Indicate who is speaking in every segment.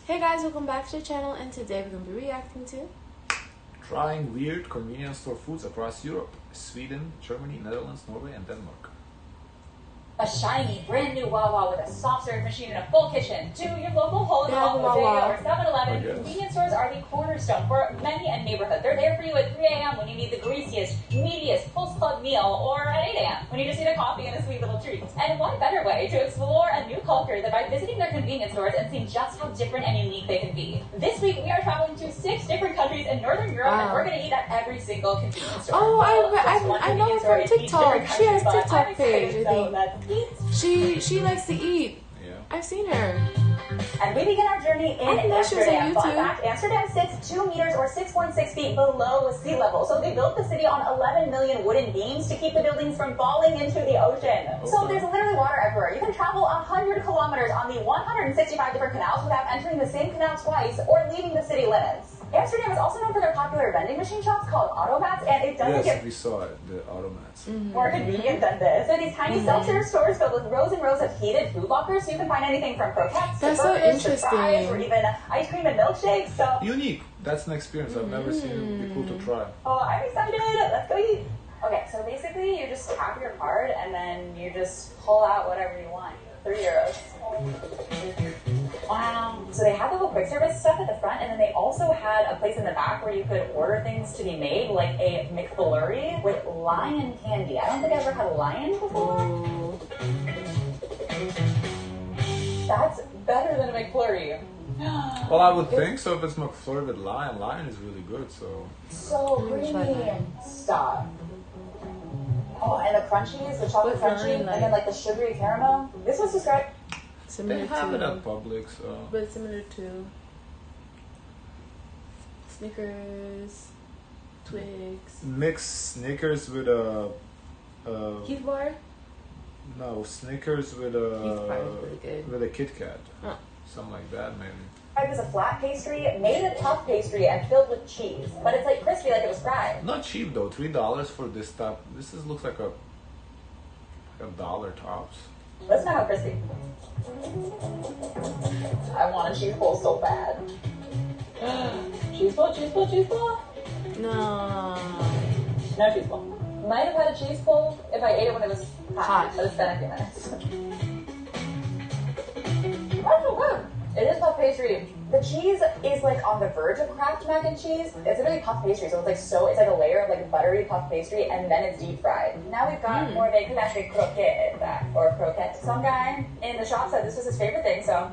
Speaker 1: Hey guys, welcome back to the channel, and today we're going to be reacting to
Speaker 2: Trying weird convenience store foods across Europe, Sweden, Germany, Netherlands, Norway, and Denmark.
Speaker 3: A shiny, brand new Wawa with a soft serve machine and a full kitchen. To your local Whole
Speaker 1: Yeah,
Speaker 3: Foods,
Speaker 1: Wawa.
Speaker 3: or 7-Eleven, convenience stores are the cornerstone for many a neighborhood. They're there for you at 3 a.m. when you need the greasiest, meatiest post-club meal, or at 8 a.m. when you just need a coffee and a sweet little treat. And what better way to explore a new culture than by visiting their convenience stores and seeing just how different and unique they can be. This week, we are traveling to 6 different countries in Northern Europe, and we're going to eat at every single convenience store.
Speaker 1: Oh,
Speaker 3: Well,
Speaker 1: I know her from TikTok. She has a TikTok page, I think.
Speaker 3: Let's eat.
Speaker 1: She likes to eat.
Speaker 2: Yeah.
Speaker 1: I've seen her.
Speaker 3: And we begin our journey in
Speaker 1: I didn't know she was on
Speaker 3: Amsterdam. Fun
Speaker 1: YouTube.
Speaker 3: fact, Amsterdam sits 2 meters or 6.6 feet below sea level. So they built the city on 11 million wooden beams to keep the buildings from falling into the ocean. So there's literally water everywhere. You can travel 100 kilometers on the 165 different canals without entering the same canal twice or leaving the city limits. Amsterdam is also known for their popular vending machine shops called automats, and it doesn't
Speaker 2: Yes,
Speaker 3: get
Speaker 2: we saw it, the automats.
Speaker 3: more convenient than this. So these tiny self-serve stores filled with rows and rows of heated food lockers, so you can find anything from croquettes
Speaker 1: That's
Speaker 3: to
Speaker 1: so
Speaker 3: burgers to fries,
Speaker 1: interesting.
Speaker 3: or even ice cream and milkshakes. So,
Speaker 2: Unique. That's an experience I've never seen. It'd be cool to try.
Speaker 3: oh, I'm excited. Let's go eat. Okay, so basically you just tap your card and then you just pull out whatever you want. €3. Wow. So they had the little quick service stuff at the front, and then they also had a place in the back where you could order things to be made, like a McFlurry with lion candy. I don't think I've ever had a lion before. That's better than a McFlurry.
Speaker 2: Well, I would think so if it's McFlurry with lion. Lion is really good, so...
Speaker 3: So creamy. Stop. Oh, and the crunchies, the chocolate
Speaker 1: What's
Speaker 3: crunchy,
Speaker 1: mine like?
Speaker 3: and then like the sugary caramel. This was described.
Speaker 1: Similar
Speaker 2: They have it
Speaker 1: to,
Speaker 2: at Publix, so...
Speaker 1: but similar to Snickers, Twix,
Speaker 2: Mix Snickers with a...
Speaker 1: Heath Bar.
Speaker 2: No, Snickers with
Speaker 1: Heath Bar is really good.
Speaker 2: with a Kit Kat.
Speaker 1: Oh.
Speaker 2: Something like that, maybe.
Speaker 3: It was a flat pastry made of puff pastry and filled with cheese, but it's like crispy, like it was fried.
Speaker 2: Not cheap though, $3 for this stuff. This looks like a dollar tops.
Speaker 3: Let's know how crispy. I want a cheese bowl so bad. Cheese bowl, cheese bowl, cheese bowl.
Speaker 1: No.
Speaker 3: No cheese bowl. Might have had a cheese bowl if I ate it when it was hot, but it's been a few minutes. That's so good. It is puff pastry. The cheese is like on the verge of cracked mac and cheese. It's really puff pastry, so it's like a layer of like buttery puff pastry, and then it's deep fried. Now we've got more of a classic croquette back, or croquette. Some guy in the shop said this was his favorite thing, so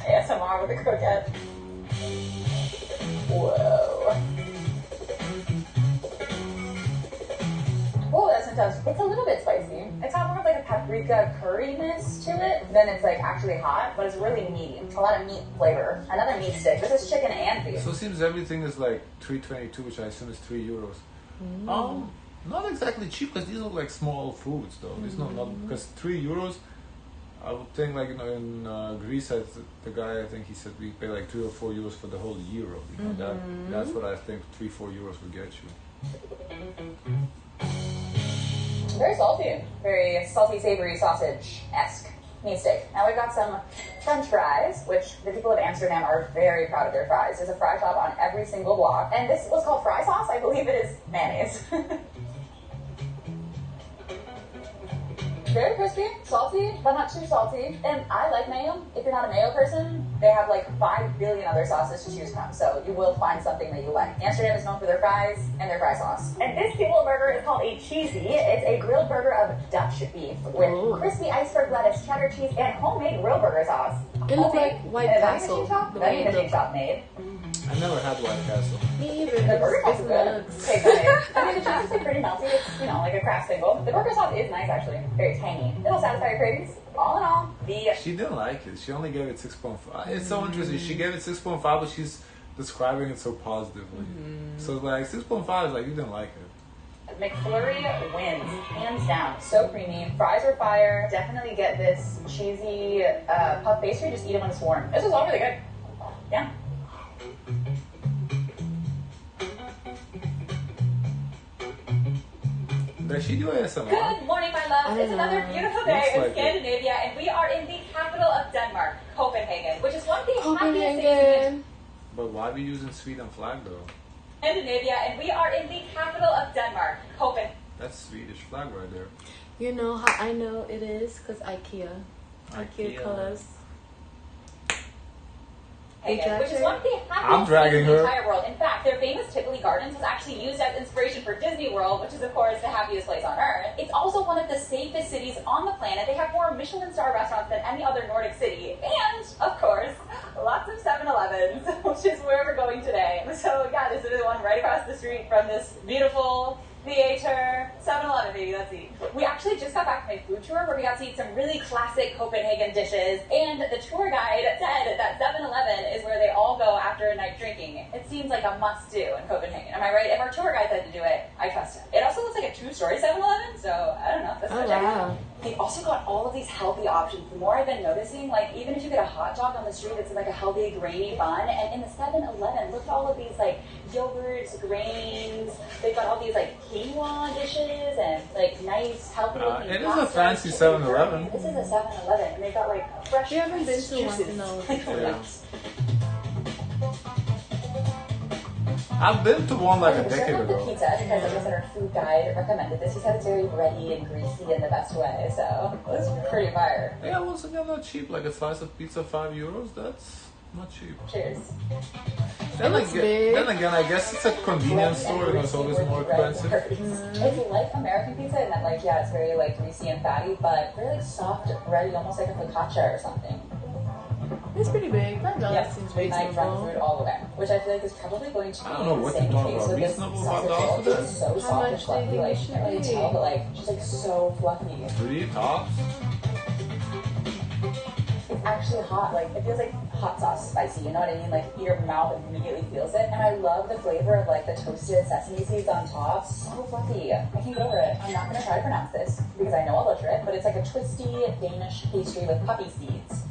Speaker 3: ASMR with a croquette. Whoa. Oh, that's intense. It's a little bit spicy. It's got more of like a paprika curryness to it than it's like actually hot, but it's really meaty. A lot of meat flavor. Another meat stick. This is chicken and beef.
Speaker 2: So it seems everything is like €3.22, which I assume is €3. Not exactly cheap because these are like small foods though. It's not because €3. I would think like in Greece, the guy I think he said we pay like €3 or €4 for the whole euro. You know, that's what I think €3-4 would get you.
Speaker 3: Very salty. Very salty, savory, sausage-esque meat steak. Now we've got some French fries, which the people of Amsterdam are very proud of their fries. There's a fry shop on every single block. And this was called fry sauce. I believe it is mayonnaise. Very crispy, salty, but not too salty. And I like mayo. If you're not a mayo person, they have like 5 billion other sauces to choose from, so you will find something that you like. Amsterdam is known for their fries and their fry sauce. And this people burger is called a cheesy. It's a grilled burger of Dutch beef with crispy iceberg lettuce, cheddar cheese, and homemade grill burger sauce.
Speaker 1: It looks like White Castle. The way
Speaker 3: Vending
Speaker 1: it
Speaker 3: machine
Speaker 1: looks.
Speaker 3: shop made.
Speaker 2: I never had White Castle.
Speaker 1: Me either.
Speaker 3: The burger sauce is
Speaker 1: It's
Speaker 3: good.
Speaker 1: nuts.
Speaker 3: Okay, good. I mean, the cheese is like pretty melty. It's, you know, like a Kraft single. The burger sauce is nice, actually. Very tangy. It'll satisfy your cravings. All in all, the...
Speaker 2: She didn't like it. She only gave it 6.5. It's so interesting. She gave it 6.5, but she's describing it so positively. So like 6.5 is like you didn't like it.
Speaker 3: McFlurry wins, hands down. So creamy. Fries are fire. Definitely get this cheesy puff pastry. Just eat it when it's warm. This is all really good. Yeah.
Speaker 2: Does she do ASMR?
Speaker 3: Good morning, my love. It's another beautiful day in Scandinavia, and we are in the capital of Denmark, Copenhagen, which is one of the happiest cities in
Speaker 2: But why are we using Sweden flag though?
Speaker 3: Scandinavia, and we are in the capital of Denmark, Copenhagen.
Speaker 2: That's Swedish flag right there.
Speaker 1: You know how I know it is? Because IKEA. IKEA colors.
Speaker 3: Which is one of the
Speaker 2: I'm
Speaker 3: happiest
Speaker 2: dragging
Speaker 3: cities in the
Speaker 2: her.
Speaker 3: entire world. In fact, their famous Tivoli Gardens was actually used as inspiration for Disney World, which is, of course, the happiest place on earth. It's also one of the safest cities on the planet. They have more Michelin star restaurants than any other Nordic city. And, of course, lots of 7-Elevens, which is where we're going today. So, yeah, this is the one right across the street from this beautiful theater. 7-Eleven, baby, let's eat. We actually just got back from a food tour where we got to eat some really classic Copenhagen dishes, and the tour guide said that 7-Eleven is where they all go after a night drinking. It seems like a must-do in Copenhagen. Am I right? If our tour guide said to do it, I trust him. It also looks like a two-story 7-Eleven, so I don't know. That's
Speaker 1: wow.
Speaker 3: They've also got all of these healthy options. The more I've been noticing, like, even if you get a hot dog on the street, it's like a healthy, grainy bun. And in the 7-Eleven, look at all of these, like, yogurts, grains. They've got all these, like, quinoa dishes and, like, nice, healthy looking
Speaker 2: it is a fancy 7-Eleven.
Speaker 3: This is a 7-Eleven, and they've got, like, fresh
Speaker 1: We haven't been to one
Speaker 3: juices.
Speaker 1: in a
Speaker 2: Yeah. I've been to one like a decade
Speaker 3: The
Speaker 2: ago.
Speaker 3: pizza, because like I said, our food guide recommended this. He said it's very bready and greasy in the best way, so it was pretty fire.
Speaker 2: Yeah, once again, not cheap. Like a slice of pizza, €5. That's not cheap.
Speaker 3: Cheers.
Speaker 2: Then
Speaker 1: looks big.
Speaker 2: again, I guess it's a convenience store, and it's always more expensive.
Speaker 3: It's like American pizza in that, like, yeah, it's very like greasy and fatty, but very like soft, bready, almost like a focaccia or something.
Speaker 1: It's pretty big. $5
Speaker 3: Yep,
Speaker 1: seems
Speaker 3: midnight drunk
Speaker 1: reasonable.
Speaker 3: food all the way, which I feel like is probably going to be
Speaker 2: I don't know what
Speaker 3: the same
Speaker 2: you're talking
Speaker 3: case
Speaker 2: about.
Speaker 3: with this
Speaker 2: Reasonable
Speaker 3: sausage
Speaker 2: $5
Speaker 3: roll.
Speaker 2: for that?
Speaker 3: It's so
Speaker 1: How
Speaker 3: soft
Speaker 1: much
Speaker 3: and
Speaker 1: do you
Speaker 3: fluffy,
Speaker 1: think
Speaker 3: like,
Speaker 1: it
Speaker 3: you
Speaker 1: should
Speaker 3: can't really
Speaker 1: be?
Speaker 3: tell, but like, she's like so fluffy.
Speaker 2: 3 tops.
Speaker 3: It's actually hot, like, it feels like hot sauce spicy, you know what I mean? Like, your mouth immediately feels it, and I love the flavor of, like, the toasted sesame seeds on top. So fluffy. I can't get over it. I'm not gonna try to pronounce this, because I know I'll butcher it, but it's like a twisty Danish pastry with poppy seeds.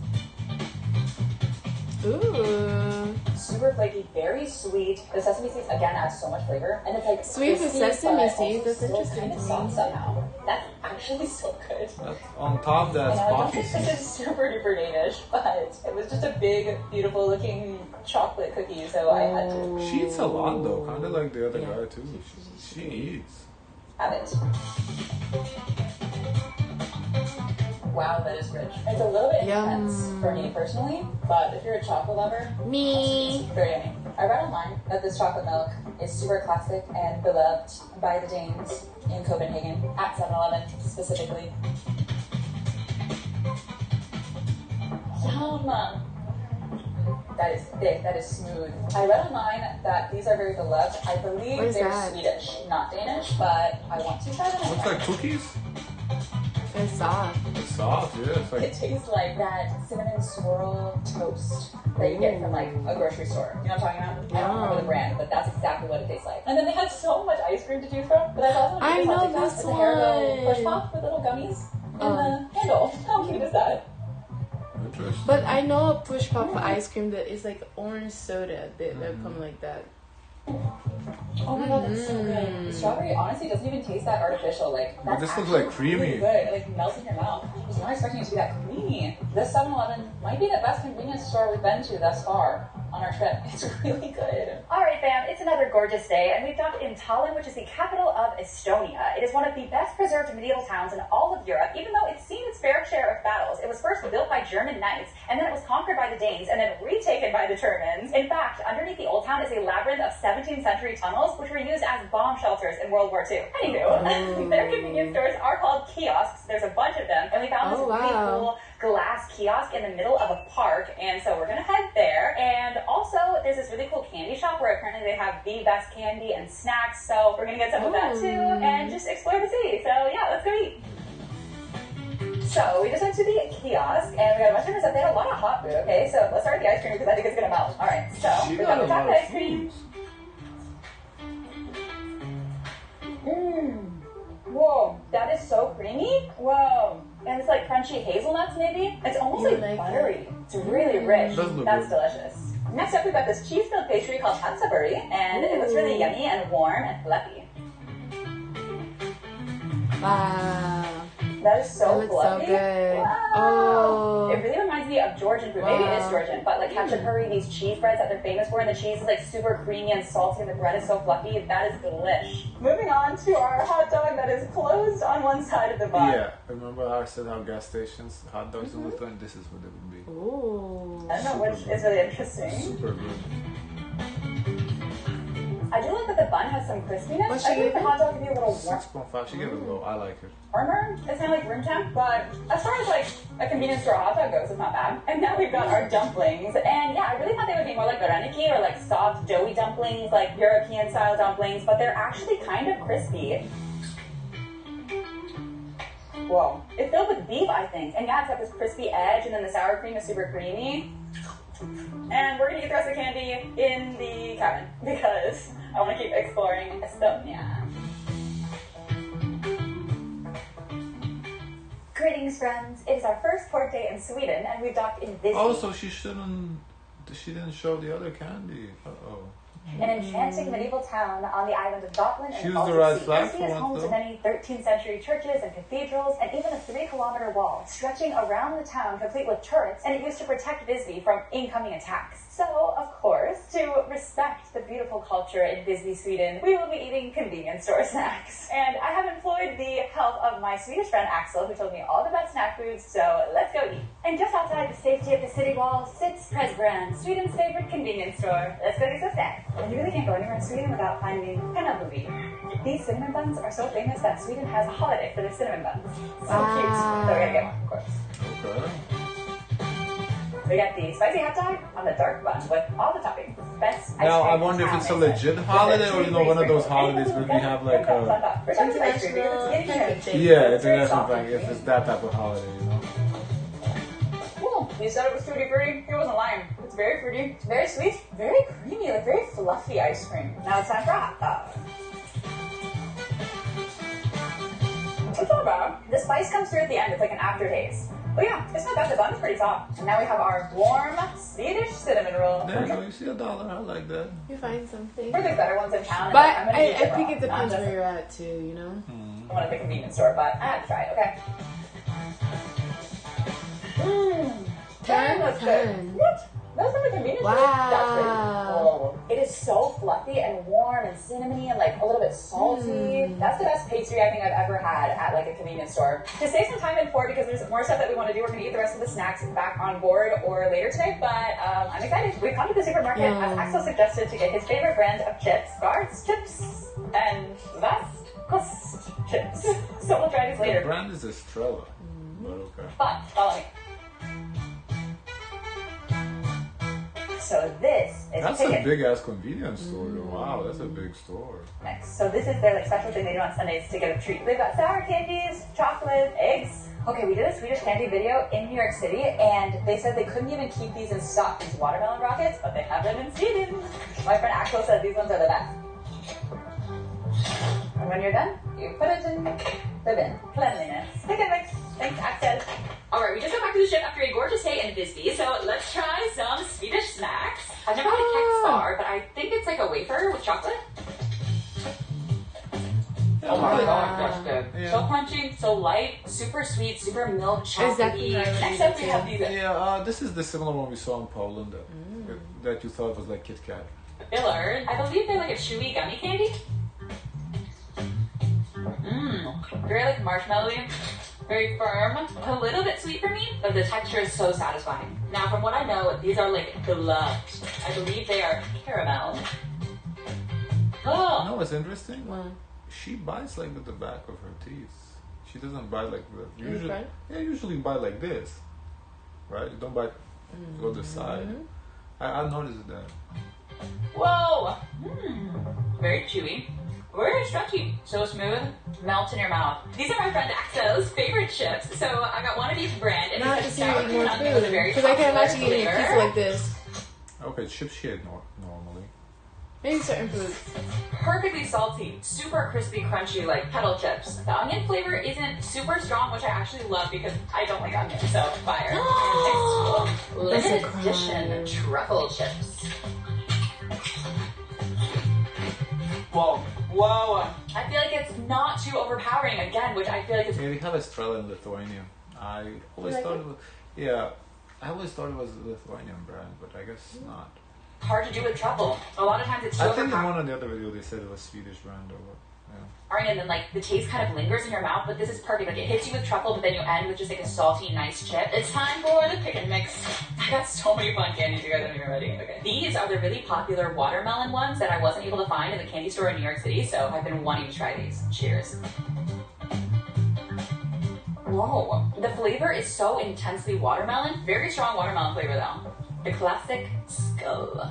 Speaker 1: Ooh.
Speaker 3: Super flaky, very sweet. The sesame seeds, again, add so much flavor, and it's like
Speaker 1: Sweet with
Speaker 3: crispy,
Speaker 1: sesame
Speaker 3: but
Speaker 1: seeds,
Speaker 3: also
Speaker 1: that's
Speaker 3: still
Speaker 1: interesting
Speaker 3: kind of
Speaker 1: to me.
Speaker 3: soft somehow. That's actually so good.
Speaker 2: That's on top. That's
Speaker 3: And I don't
Speaker 2: poppy
Speaker 3: think this is
Speaker 2: seeds.
Speaker 3: super duper Danish, but it was just a big, beautiful looking chocolate cookie, so I had to
Speaker 2: She eats a lot though, kind of like the other guy too. She eats.
Speaker 3: have it. Wow, that is rich. It's a little bit intense
Speaker 1: Yum.
Speaker 3: for me personally, but if you're a chocolate lover,
Speaker 1: Me.
Speaker 3: very yummy. I read online that this chocolate milk is super classic and beloved by the Danes in Copenhagen, at 7-Eleven specifically. Yum! That is thick, that is smooth. I read online that these are very beloved. I believe
Speaker 1: What is
Speaker 3: they're
Speaker 1: that?
Speaker 3: Swedish, not Danish, but I want to try them.
Speaker 2: Looks like cookies.
Speaker 1: It's soft.
Speaker 2: It's soft, yeah. It's
Speaker 3: It
Speaker 2: like
Speaker 3: tastes like that cinnamon swirl toast that you get from like a grocery store. You know what I'm talking about? I don't remember the brand, but that's exactly what it tastes like. And then they have so much ice cream to choose from. But I've also
Speaker 1: I know this
Speaker 3: It's a Haribo push
Speaker 1: one.
Speaker 3: pop with little gummies in the handle. How cute is that?
Speaker 2: interesting.
Speaker 1: But I know a push pop for ice cream that is like orange soda. They come like that.
Speaker 3: Oh my god, that's so good. The strawberry honestly doesn't even taste that artificial. Like
Speaker 2: But
Speaker 3: that's
Speaker 2: this looks
Speaker 3: actually
Speaker 2: like creamy.
Speaker 3: really good. It like melts in your mouth. I was not expecting it to be that creamy. This 7-Eleven might be the best convenience store we've been to thus far on our trip. It's really good. All right, fam. It's another gorgeous day, and we've docked in Tallinn, which is the capital of Estonia. It is one of the best preserved medieval towns in all of Europe, even though it's seen its fair share of battles. It was first built by German knights, and then it was conquered by the Danes, and then retaken by the Germans. In fact, underneath the old town is a labyrinth of 17th century tunnels, which were used as bomb shelters in World War II. Anywho, their convenience stores are called kiosks. There's a bunch of them, and we found this really cool glass kiosk in the middle of a park, and so we're gonna head there. And also, there's this really cool candy shop where apparently they have the best candy and snacks, so we're gonna get some of that too, and just explore the city. So yeah, let's go eat. So we just went to the kiosk, and we got a bunch of different stuff. They had a lot of hot food, okay? So let's start with the ice cream, because I think it's gonna melt. All right, so
Speaker 2: She
Speaker 3: we
Speaker 2: got
Speaker 3: got
Speaker 2: a
Speaker 3: the
Speaker 2: lot
Speaker 3: chocolate
Speaker 2: of
Speaker 3: ice cream.
Speaker 2: foods.
Speaker 3: Whoa, that is so creamy. Whoa. And it's like crunchy hazelnuts, maybe. It's almost
Speaker 1: You
Speaker 3: like
Speaker 1: like
Speaker 3: buttery. It's really rich.
Speaker 2: Does look
Speaker 3: That's
Speaker 2: good.
Speaker 3: delicious. Next up, we've got this cheese-filled pastry called hatsaburi, and it looks really yummy and warm and fluffy.
Speaker 1: Wow.
Speaker 3: That is so
Speaker 1: That looks so
Speaker 3: fluffy.
Speaker 1: good.
Speaker 3: Wow.
Speaker 1: Oh.
Speaker 3: It really reminds me of Georgian food. Maybe it is Georgian, but like ketchup curry, these cheese breads that they're famous for, and the cheese is like super creamy and salty, and the bread is so fluffy. That is delish. Moving on to our hot dog that is closed on one side of the bun.
Speaker 2: Yeah, remember I said how gas stations, hot dogs in Lithuania, this is what they would be.
Speaker 1: Ooh.
Speaker 3: I don't know, which is really interesting.
Speaker 2: Super good.
Speaker 3: I do like that the bun has some crispiness.
Speaker 1: What's
Speaker 3: I
Speaker 1: she
Speaker 3: think the
Speaker 1: giving?
Speaker 3: hot dog could be a little
Speaker 2: 6.5, she gave it low, I like it.
Speaker 3: warmer. It's kind of like room temp, but as far as like a convenience store hot dog goes, it's not bad. And now we've got our dumplings. And yeah, I really thought they would be more like vareniki or like soft doughy dumplings, like European style dumplings, but they're actually kind of crispy. Whoa. It's filled with beef, I think. And yeah, it's got this crispy edge, and then the sour cream is super creamy. And we're gonna eat the rest of the candy in the cabin because I want to keep exploring Estonia. Greetings, friends. It is our first port day in Sweden, and we've docked in Visby,
Speaker 2: Oh, so she didn't show the other candy. Uh-oh.
Speaker 3: an enchanting medieval town on the island of Gotland and
Speaker 2: Choose
Speaker 3: Baltic
Speaker 2: the right
Speaker 3: Sea.
Speaker 2: flag
Speaker 3: Visby
Speaker 2: for
Speaker 3: is
Speaker 2: once,
Speaker 3: home to
Speaker 2: though.
Speaker 3: many 13th century churches and cathedrals, and even a 3-kilometer wall stretching around the town, complete with turrets, and it used to protect Visby from incoming attacks. So, of course, to respect the beautiful culture in Visby, Sweden, we will be eating convenience store snacks. And I have employed the help of my Swedish friend Axel, who told me all the best snack foods, so let's go eat. And just outside the safety of the city wall sits Presbrand, Sweden's favorite convenience store. Let's go get some snacks. And you really can't go anywhere in Sweden without finding kanabubi. These cinnamon buns are so famous that Sweden has a holiday for their cinnamon buns. So cute. So we're gonna get one, of course.
Speaker 2: Okay.
Speaker 3: We got the spicy hot dog on the dark bun with all the toppings. Best ice
Speaker 2: Now
Speaker 3: cream
Speaker 2: I
Speaker 3: in
Speaker 2: wonder if
Speaker 3: town,
Speaker 2: it's a
Speaker 3: they say.
Speaker 2: legit holiday or one of those holidays where we have like a
Speaker 3: We're talking about ice cream because it's getting
Speaker 1: International
Speaker 2: yeah,
Speaker 3: It's very
Speaker 2: international
Speaker 3: soft.
Speaker 2: bank. If it's that type of holiday, you know.
Speaker 3: Cool. You said it was fruity fruity. He wasn't lying. It's very fruity, very sweet, very creamy, like very fluffy ice cream. Now it's time for a hot dog. It's not bad. The spice comes through at the end. It's like an aftertaste. But yeah, it's not bad. The bun is pretty soft. And now we have our warm Swedish cinnamon roll.
Speaker 2: There you go. You see $1. I like that.
Speaker 1: You find something.
Speaker 3: We're the better ones in town.
Speaker 1: But
Speaker 3: I'm gonna eat
Speaker 1: I
Speaker 3: it
Speaker 1: think
Speaker 3: raw,
Speaker 1: it depends
Speaker 3: not
Speaker 1: where
Speaker 3: just-
Speaker 1: you're at too, you know?
Speaker 3: I want a convenience store, but I had to try it. Okay.
Speaker 1: Turn,
Speaker 3: That's good.
Speaker 1: turn.
Speaker 3: What? That's not a convenience store?
Speaker 1: Wow.
Speaker 3: That's pretty cool. It is so fluffy and warm and cinnamony and like a little bit salty. That's the best pastry I think I've ever had at like a convenience store. To save some time in port because there's more stuff that we want to do, we're going to eat the rest of the snacks back on board or later today. But I'm excited. We've come to the supermarket as Axel suggested to get his favorite brand of chips, Guards chips and Vast chips. So we'll try these
Speaker 2: The
Speaker 3: later.
Speaker 2: brand is Estrella, but okay.
Speaker 3: But follow me. So this is
Speaker 2: That's
Speaker 3: chicken.
Speaker 2: a big ass convenience store. Though. Wow, that's a big store.
Speaker 3: Next. So this is their like special thing they do on Sundays to get a treat. They've got sour candies, chocolate, eggs. Okay, we did a Swedish candy video in New York City, and they said they couldn't even keep these in stock, these watermelon rockets, but they have them in Sweden. My friend Axel said these ones are the best. And when you're done, you put it in the bin. Cleanliness. Pick and mix. Thanks, Axel.
Speaker 4: Alright, we just got back to the ship after a gorgeous day in Visby, so let's try some Swedish snacks. I've never had a kex bar, but I think it's like a wafer with chocolate. Oh my god, that's good.
Speaker 2: Yeah.
Speaker 4: So crunchy, so light, super sweet, super milk
Speaker 1: Exactly
Speaker 4: chocolatey.
Speaker 1: what I would
Speaker 4: Next
Speaker 1: eat
Speaker 4: up we
Speaker 1: too.
Speaker 4: have these
Speaker 2: Yeah, this is the similar one we saw in Poland that you thought was like Kit Kat.
Speaker 4: fillers. I believe they're like a chewy gummy candy. Very like marshmallowy. Very firm, a little bit sweet for me, but the texture is so satisfying. Now, from what I know, these are like beloved. I believe they are caramel.
Speaker 2: You
Speaker 4: Oh,
Speaker 2: know what's interesting?
Speaker 1: Wow.
Speaker 2: She bites like with the back of her teeth. She doesn't bite like the
Speaker 1: In
Speaker 2: usually.
Speaker 1: front?
Speaker 2: Yeah, usually you bite like this, right? You don't bite to the side. I noticed that.
Speaker 4: whoa! Very chewy. Very stretchy. So smooth. Melt in your mouth. These are my friend Axel's favorite chips. So I got one of each brand, and
Speaker 1: Not
Speaker 4: it
Speaker 1: to
Speaker 4: has
Speaker 1: see
Speaker 4: sour
Speaker 1: you eat
Speaker 4: cream
Speaker 1: more
Speaker 4: onion with a
Speaker 1: food.
Speaker 4: very
Speaker 1: Because I can't
Speaker 4: popular
Speaker 1: imagine eating a
Speaker 4: flavor.
Speaker 1: pizza like this.
Speaker 2: Okay, chip shade normally.
Speaker 1: Maybe certain foods.
Speaker 4: Perfectly salty, super crispy, crunchy, like kettle chips. The onion flavor isn't super strong, which I actually love because I don't like onion, so fire. Limited
Speaker 1: That's a
Speaker 4: edition truffle chips. Whoa, Whoa. I feel like it's not too overpowering again, which I feel like is...
Speaker 2: Yeah, we have Estrella in Lithuania. I always
Speaker 1: like
Speaker 2: thought
Speaker 1: it?
Speaker 2: it was, yeah, I always thought it was a Lithuanian brand, but I guess not.
Speaker 4: hard to do with truffle. A lot of times it's so
Speaker 2: I think in
Speaker 4: overpowering.
Speaker 2: one on the other video they said it was Swedish brand or what. Yeah.
Speaker 4: And then like the taste kind of lingers in your mouth, but this is perfect. Like it hits you with truffle, but then you end with just like a salty, nice chip. It's time for the pick and mix. I got so many fun candies, you guys aren't even ready. Okay. These are the really popular watermelon ones that I wasn't able to find in the candy store in New York City, so I've been wanting to try these. Cheers. Whoa, the flavor is so intensely watermelon. Very strong watermelon flavor though. The classic skull.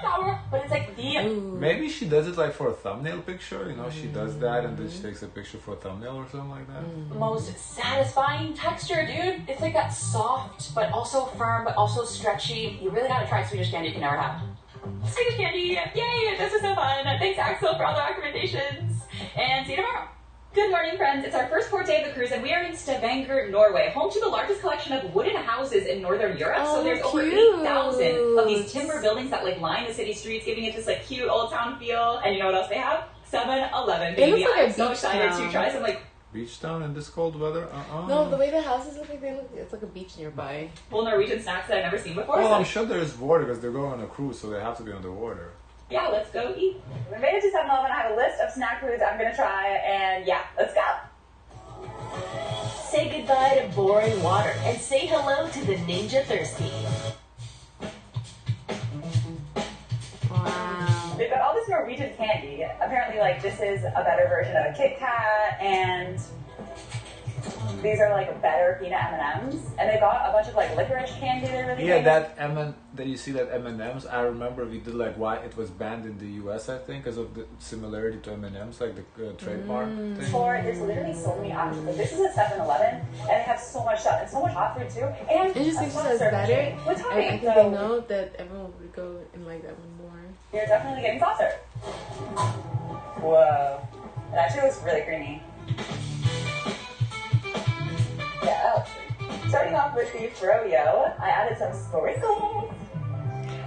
Speaker 4: Sour, but it's like the...
Speaker 2: Maybe she does it like for a thumbnail picture, you know, she does that and then she takes a picture for a thumbnail or something like that.
Speaker 4: most satisfying texture, dude. It's like that soft, but also firm, but also stretchy. You really gotta try Swedish candy you can never have. Swedish candy, yay! This was so fun. Thanks, Axel, for all the recommendations. And see you tomorrow. Good morning, friends. It's our first 4th day of the cruise, and we are in Stavanger, Norway, home to the largest collection of wooden houses in Northern Europe. So there's over 8,000 of these timber buildings that like line the city streets, giving it this like cute old town feel. And you know what else they have? 7-Eleven, baby.
Speaker 1: looks like
Speaker 4: I'm
Speaker 1: a
Speaker 4: so
Speaker 1: beach
Speaker 4: excited
Speaker 1: town.
Speaker 4: to try some like
Speaker 2: Beach town in this cold weather?
Speaker 1: No, the way the houses look like it's like a beach nearby.
Speaker 4: full Norwegian snacks that I've never seen before.
Speaker 2: Well,
Speaker 4: so-
Speaker 2: I'm sure there's water because they're going on a cruise, so they have to be on the water.
Speaker 4: Yeah, let's go eat. We made it to 7-Eleven. I have a list of snack foods I'm gonna try, and yeah, let's go.
Speaker 5: Say goodbye to boring water and say hello to the Ninja Thirsty.
Speaker 1: Wow.
Speaker 3: They've got all this Norwegian candy. Apparently, like, this is a better version of a Kit Kat, and these are like better peanut M&Ms. And they got a bunch of like licorice candy. They're really
Speaker 2: Yeah,
Speaker 3: famous.
Speaker 2: that you see that M&Ms. I remember we did like why it was banned in the US, I think, because of the similarity to M&Ms, like the trademark thing.
Speaker 3: There's literally so many options. Like, this is a 7-Eleven, and they have so much stuff and so much hot food too. And
Speaker 1: It just
Speaker 3: a
Speaker 1: makes
Speaker 3: soft
Speaker 1: it
Speaker 3: serve
Speaker 1: better.
Speaker 3: machine with
Speaker 1: I
Speaker 3: topping.
Speaker 1: think
Speaker 3: So
Speaker 1: they know that everyone would go and like that one more.
Speaker 3: you're definitely getting soft serve. Whoa. It actually looks really creamy. Yeah, that looks pretty. Starting off with the froyo, I added some sprinkles.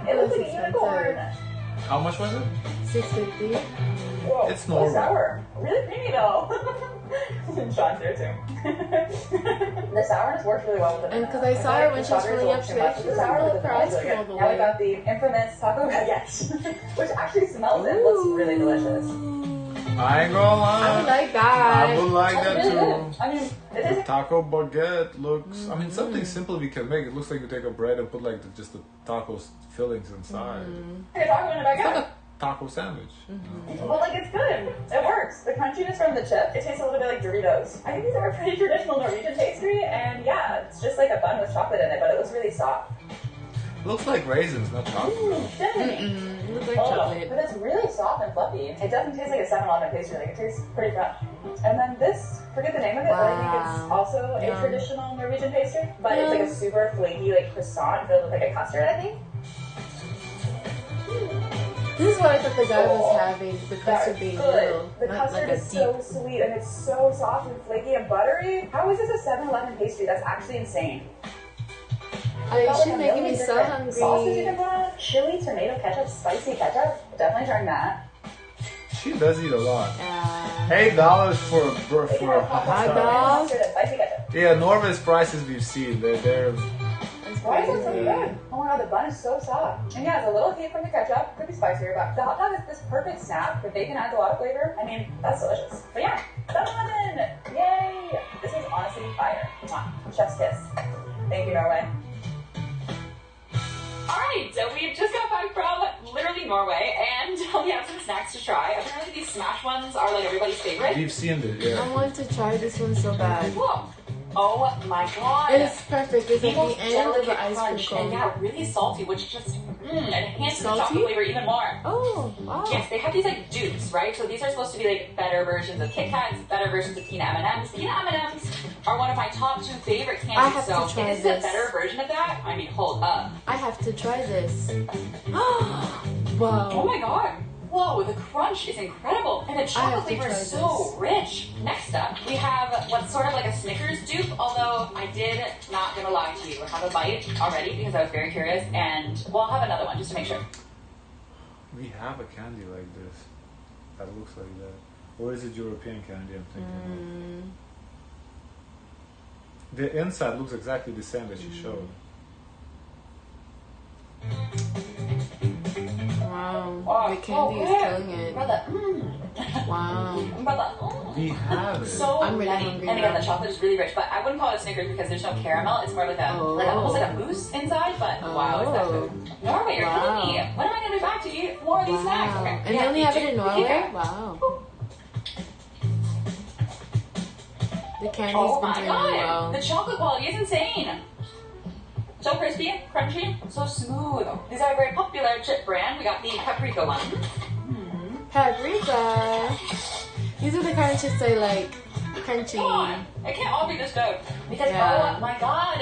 Speaker 3: It looks like a unicorn.
Speaker 2: How much was it?
Speaker 1: $6.50.
Speaker 3: Whoa,
Speaker 2: It's
Speaker 3: so
Speaker 2: Norway.
Speaker 3: sour. Really creamy though. Sean's here too. The sourness works really well with the
Speaker 1: And
Speaker 3: vanilla.
Speaker 1: 'cause I saw her when
Speaker 3: the
Speaker 1: she was
Speaker 3: strawberries
Speaker 1: filling
Speaker 3: a
Speaker 1: up,
Speaker 3: little
Speaker 1: she
Speaker 3: too much.
Speaker 1: was
Speaker 3: The sour
Speaker 1: like,
Speaker 3: with the
Speaker 1: "Pour
Speaker 3: vanilla is
Speaker 1: ice
Speaker 3: really
Speaker 1: cream
Speaker 3: good.
Speaker 1: all the
Speaker 3: Now we
Speaker 1: way."
Speaker 3: got the infamous taco baguette, which actually smells and looks really delicious.
Speaker 2: I ain't gonna lie.
Speaker 1: I would like that.
Speaker 2: I would like
Speaker 3: That's
Speaker 2: that
Speaker 3: really
Speaker 2: too.
Speaker 3: good. I mean, it is.
Speaker 2: Taco baguette looks. I mean, something simple we can make. It looks like you take a bread and put like just the tacos fillings inside.
Speaker 3: You're talking about
Speaker 2: It's like
Speaker 3: baguette.
Speaker 2: a taco sandwich. you know?
Speaker 3: Well, like, it's good. It works. The crunchiness from the chip, it tastes a little bit like Doritos. I think these are a pretty traditional Norwegian pastry, and yeah, it's just like a bun with chocolate in it, but it looks really soft.
Speaker 2: Looks like raisins, not chocolate.
Speaker 3: Definitely.
Speaker 1: It looks like
Speaker 3: Oh,
Speaker 1: chocolate.
Speaker 3: but it's really soft and fluffy. It doesn't taste like a 7-Eleven pastry. Like, it tastes pretty fresh. And then this, forget the name of it, but I think it's
Speaker 1: Wow.
Speaker 3: also a
Speaker 1: Yum.
Speaker 3: traditional Norwegian pastry. But it's like a
Speaker 1: Yum.
Speaker 3: super flaky, like, croissant filled with like a custard, I think.
Speaker 1: This is what I thought the guy was having. The custard being
Speaker 3: Good.
Speaker 1: little,
Speaker 3: The
Speaker 1: not
Speaker 3: custard
Speaker 1: like a
Speaker 3: is
Speaker 1: deep.
Speaker 3: so sweet and it's so soft and flaky and buttery. How is this a 7-Eleven pastry? That's actually insane.
Speaker 1: She's making me so hungry.
Speaker 3: Sauces you can put on it. Chili, tomato ketchup, spicy ketchup. Definitely trying that.
Speaker 2: She does eat a lot.
Speaker 1: Yeah.
Speaker 2: $8 for a
Speaker 1: hot
Speaker 2: hot dog.
Speaker 1: dog.
Speaker 3: Mustard and spicy ketchup.
Speaker 2: Yeah, Norway's prices we've seen. They're
Speaker 1: That's
Speaker 3: Why is it so
Speaker 1: crazy.
Speaker 3: good? Oh my god, the bun is so soft. And yeah, it's a little heat from the ketchup. Could be spicier, but the hot dog is this perfect snap. The bacon adds a lot of flavor. I mean, that's delicious. But yeah, 7-Eleven! Yay! This is honestly fire. Mwah. Chef's kiss. Thank you, Norway.
Speaker 4: Alright, so we just got back from literally Norway, and we have some snacks to try. Apparently these smash ones are like everybody's favorite.
Speaker 2: we've seen it.
Speaker 1: I
Speaker 2: Yeah.
Speaker 1: want to try this one so bad.
Speaker 4: Whoa. Oh my god.
Speaker 1: It is perfect. It's
Speaker 4: the
Speaker 1: at
Speaker 4: most
Speaker 1: the end of
Speaker 4: delicate
Speaker 1: the ice cream
Speaker 4: crunch,
Speaker 1: cone.
Speaker 4: and yeah, really salty, which just enhances the
Speaker 1: Salty?
Speaker 4: chocolate flavor even more.
Speaker 1: Oh, wow.
Speaker 4: Yes, they have these like dupes, right? So these are supposed to be like better versions of Kit Kats, better versions of peanut M&Ms. Peanut M&Ms are one of my top 2 favorite candies.
Speaker 1: I have
Speaker 4: so
Speaker 1: to try
Speaker 4: if this is
Speaker 1: this.
Speaker 4: a better version of that, I mean, hold up.
Speaker 1: I have to try this.
Speaker 4: Oh
Speaker 1: Wow.
Speaker 4: my god. Whoa, the crunch is incredible. And the
Speaker 1: have
Speaker 4: chocolate
Speaker 1: to
Speaker 4: flavor
Speaker 1: try
Speaker 4: is so
Speaker 1: this.
Speaker 4: rich. Next up, we have what's sort of like a Snickers dupe, although I did, not gonna lie to you, have a bite already because I was very curious, and we'll have another one just to make sure.
Speaker 2: We have a candy like this that looks like that. Or is it European candy I'm thinking of? The inside looks exactly the same that you showed.
Speaker 1: Wow, the candy is killing it.
Speaker 4: Brother,
Speaker 1: Wow.
Speaker 4: brother.
Speaker 2: We have it.
Speaker 4: So
Speaker 1: I'm really
Speaker 4: nutty.
Speaker 1: hungry
Speaker 4: And again,
Speaker 1: now.
Speaker 4: the chocolate is really rich, but I wouldn't call it Snickers because there's no caramel. It's more like a, almost like a mousse inside. But wow, it's that food. Norway, you're killing me. When am I gonna be back to eat more of these snacks? Okay.
Speaker 1: And they only have it in Norway?
Speaker 4: Yeah.
Speaker 1: Wow. The candy's
Speaker 4: Oh
Speaker 1: been
Speaker 4: my
Speaker 1: doing
Speaker 4: god,
Speaker 1: really well.
Speaker 4: the chocolate quality is insane. So crispy, crunchy, so smooth. These are a very popular chip brand. We got the paprika one.
Speaker 1: Paprika. These are the kind of chips I like. Crunchy.
Speaker 4: Come on, it can't all be this good. Because
Speaker 1: Yeah.
Speaker 4: oh my god,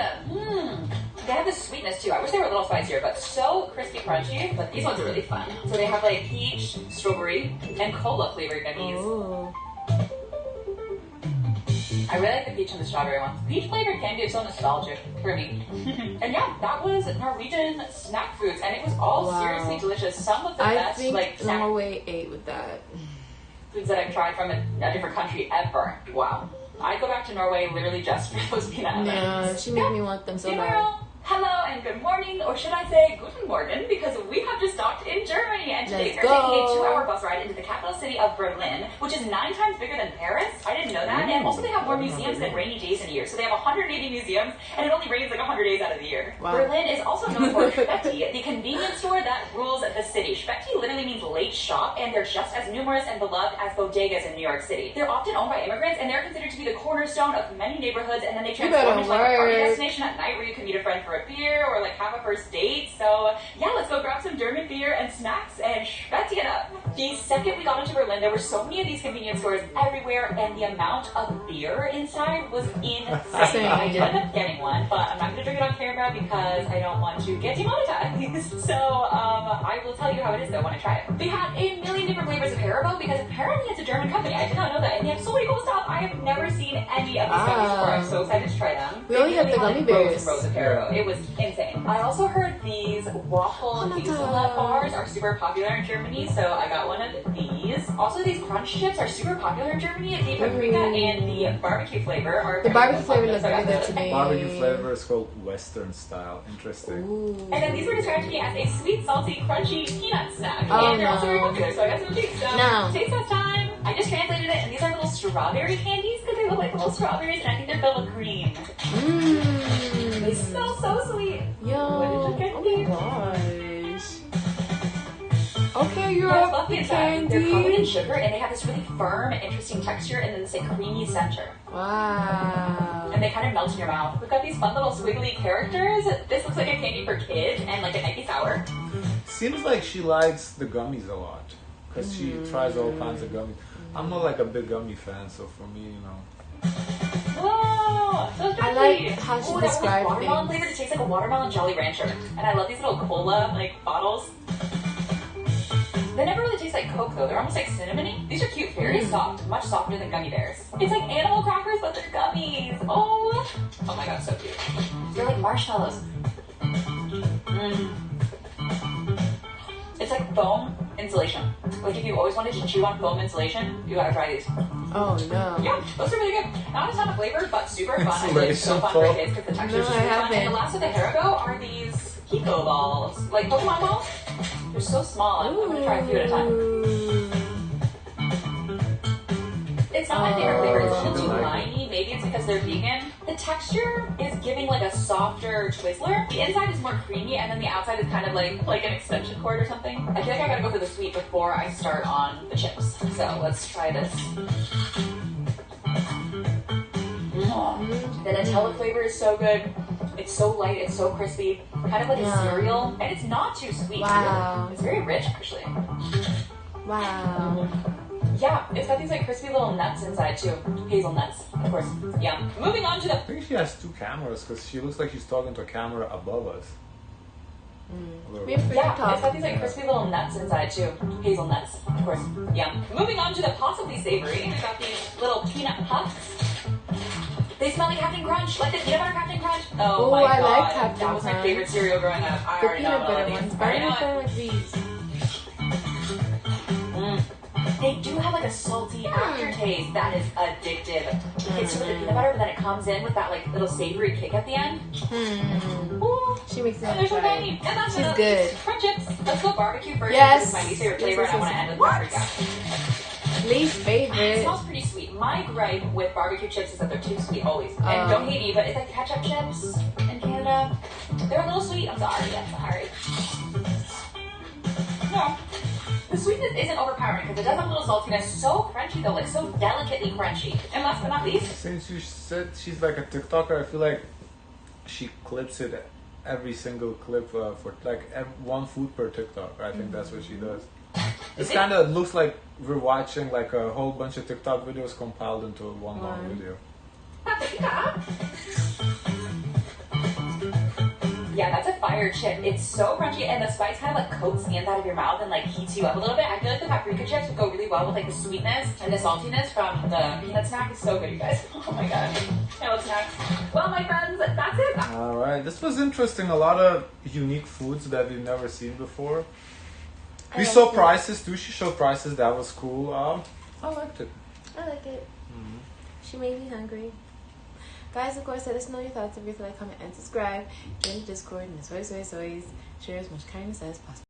Speaker 4: they have this sweetness too. I wish they were a little spicier, but so crispy, crunchy. But these ones are really fun. So they have like peach, strawberry, and cola flavored gummies.
Speaker 1: Oh.
Speaker 4: I really like the peach and the strawberry ones. Peach flavored candy is so nostalgic for me. And yeah, that was Norwegian snack foods, and it was all
Speaker 1: Wow.
Speaker 4: seriously delicious. Some of the
Speaker 1: I
Speaker 4: best
Speaker 1: think
Speaker 4: like snack
Speaker 1: Norway ate with that.
Speaker 4: foods that I've tried from a different country ever. Wow. I'd go back to Norway literally just for those peanut
Speaker 1: Yeah,
Speaker 4: M&Ms.
Speaker 1: she made me want them so bad.
Speaker 4: Gabriel, hello and good morning, or should I say Guten Morgen, because we have just docked in Germany, and today
Speaker 1: Let's
Speaker 4: we're taking a
Speaker 1: go.
Speaker 4: 2-hour bus ride into the capital city of Berlin, which is 9 times bigger than Paris. I didn't know that. And also they have more museums than rainy days in a year. So they have 180 museums, and it only rains like 100 days out of the year.
Speaker 1: Wow.
Speaker 4: Berlin is also known for Spätis, the convenience store that rules the city. Spätis literally means late shop, and they're just as numerous and beloved as bodegas in New York City. They're often owned by immigrants, and they're considered to be the cornerstone of many neighborhoods, and then they transform
Speaker 1: better
Speaker 4: into like a party
Speaker 1: work.
Speaker 4: destination at night where you can meet a friend for a beer or like have a first date. So yeah, let's go grab some German beer and snacks and Späti it up. The second we got into Berlin, there were so many of these convenience stores everywhere, and the amount of beer inside was insane.
Speaker 1: Same.
Speaker 4: I did end up getting one, but I'm not going to drink it on camera because I don't want to get demonetized. So I will tell you how it is though when I try it. They had a million different flavors of Haribo because apparently it's a German company. I did not know that, and they have so many cool stuff. I have never seen any of these gummies before. I'm so excited to try them.
Speaker 1: We only
Speaker 4: They
Speaker 1: have the
Speaker 4: really
Speaker 1: gummy
Speaker 4: had
Speaker 1: bears.
Speaker 4: rows and rows of Haribo. It was insane. I also heard these waffle hazelnut bars are super popular in Germany, so I got one of these. Also, these crunch chips are super popular in Germany. The paprika and the barbecue flavor are
Speaker 1: The barbecue flavor
Speaker 4: popular,
Speaker 1: looks
Speaker 4: so I got
Speaker 1: really good
Speaker 4: those.
Speaker 1: to me.
Speaker 2: Barbecue flavor is called Western style. Interesting.
Speaker 1: Ooh.
Speaker 4: And then these were described to me as a sweet, salty, crunchy peanut snack.
Speaker 1: Oh,
Speaker 4: And they're also very
Speaker 1: no.
Speaker 4: popular, so I got some of these. So,
Speaker 1: No.
Speaker 4: taste test time. I just translated it, and these are little strawberry candies because they look like little strawberries, and I think they're filled with cream. They smell so sweet.
Speaker 1: Yo.
Speaker 4: What did you get
Speaker 1: Oh
Speaker 4: here?
Speaker 1: my gosh. Okay, you're
Speaker 4: They're
Speaker 1: up
Speaker 4: fluffy inside. They're covered in
Speaker 1: candy.
Speaker 4: sugar, and they have this really firm, interesting texture, and then this like creamy center.
Speaker 1: Wow.
Speaker 4: And they kind of melt in your mouth. We've got these fun little squiggly characters. This looks like a candy for kids, and like a Nike sour.
Speaker 2: Seems like she likes the gummies a lot because she tries all kinds of gummies. I'm not like a big gummy fan, so for me, you know.
Speaker 4: Whoa, so
Speaker 1: I like how she described
Speaker 4: watermelon
Speaker 1: things.
Speaker 4: flavor. It tastes like a watermelon Jolly Rancher, and I love these little cola like bottles. They never really taste like Coke though. They're almost like cinnamony. These are cute, very soft, much softer than gummy bears. It's like animal crackers, but they're gummies. Oh my god, so cute. They're like marshmallows. It's like foam insulation. Like if you always wanted to chew on foam insulation, you gotta try these.
Speaker 1: Oh no.
Speaker 4: Yeah, those are really good. Not a ton of flavor, but super fun. I think it's so fun for kids because the texture is
Speaker 1: No, I
Speaker 4: super fun.
Speaker 1: haven't.
Speaker 4: And the last of the Haribo are these Pico balls, like Pokemon balls. They're so small. I'm gonna try a few at a time.
Speaker 1: Ooh.
Speaker 4: It's not my favorite flavor. It's a little too
Speaker 2: I like
Speaker 4: liney. Maybe it's because they're vegan. The texture is giving like a softer Twizzler. The inside is more creamy, and then the outside is kind of like an extension cord or something. I feel like I gotta go for the sweet before I start on the chips. So let's try this. The Nutella flavor is so good. It's so light, it's so crispy, kind of like a cereal, and it's not too sweet.
Speaker 1: Wow.
Speaker 4: It's very rich, actually.
Speaker 1: Wow.
Speaker 4: Yeah, it's got these like crispy little nuts inside too. Hazelnuts, of course. Yeah. Moving on to the
Speaker 2: I think she has two cameras because she looks like she's talking to a camera above us. A little
Speaker 1: We
Speaker 2: bit.
Speaker 1: have free
Speaker 4: yeah, it's
Speaker 1: talk.
Speaker 4: got these like crispy little nuts inside too. Hazelnuts, of course. Yeah. Moving on to the possibly savory, we got these little peanut puffs. They smell like Captain Crunch, like the peanut butter Captain Crunch. Oh
Speaker 1: Ooh,
Speaker 4: my
Speaker 1: I
Speaker 4: god,
Speaker 1: like Captain
Speaker 4: that was my
Speaker 1: Crunch.
Speaker 4: favorite cereal growing up. I
Speaker 1: The
Speaker 4: already know
Speaker 1: peanut
Speaker 4: what
Speaker 1: butter
Speaker 4: all these.
Speaker 1: ones.
Speaker 4: I
Speaker 1: But I
Speaker 4: already know
Speaker 1: don't
Speaker 4: it.
Speaker 1: feel like these.
Speaker 4: They do have like a salty aftertaste that is addictive. It's with the peanut butter, but then it comes in with that like little savory kick at the end. Ooh.
Speaker 1: She makes it
Speaker 4: And there's so
Speaker 1: try.
Speaker 4: many. And that's
Speaker 1: She's
Speaker 4: enough.
Speaker 1: good.
Speaker 4: Front chips. Let's go barbecue first.
Speaker 1: Yes.
Speaker 4: This is my least favorite flavor, and I want to end with paprika.
Speaker 1: Least
Speaker 4: It
Speaker 1: favorite.
Speaker 4: smells pretty sweet. My gripe with barbecue chips is that they're too sweet always. And don't hate me, but it's like ketchup chips in Canada. They're a little sweet. I'm sorry. No. The sweetness isn't overpowering because it does have a little saltiness. So crunchy though, like so delicately crunchy. And last but not least,
Speaker 2: Since you said she's like a TikToker, I feel like she clips it every single clip for like one food per TikTok. I think that's what she does. It kind of looks like we're watching like a whole bunch of TikTok videos compiled into one long video.
Speaker 4: yeah, that's a fire chip. It's so crunchy and the spice kind of like coats the inside of your mouth and like heats you up a little bit. I feel like the paprika chips would go really well with like the sweetness and the saltiness from the peanut snack. It's so good, you guys. Oh my god. Now what's next? Well, my friends, that's it.
Speaker 2: All right, this was interesting. A lot of unique foods that we've never seen before. We saw prices too. She showed prices. That was cool. I liked it.
Speaker 1: I like it. She made me hungry. Guys, of course, let us know your thoughts. If you like, comment, and subscribe. Join the Discord and the soys. Share as much kindness as possible.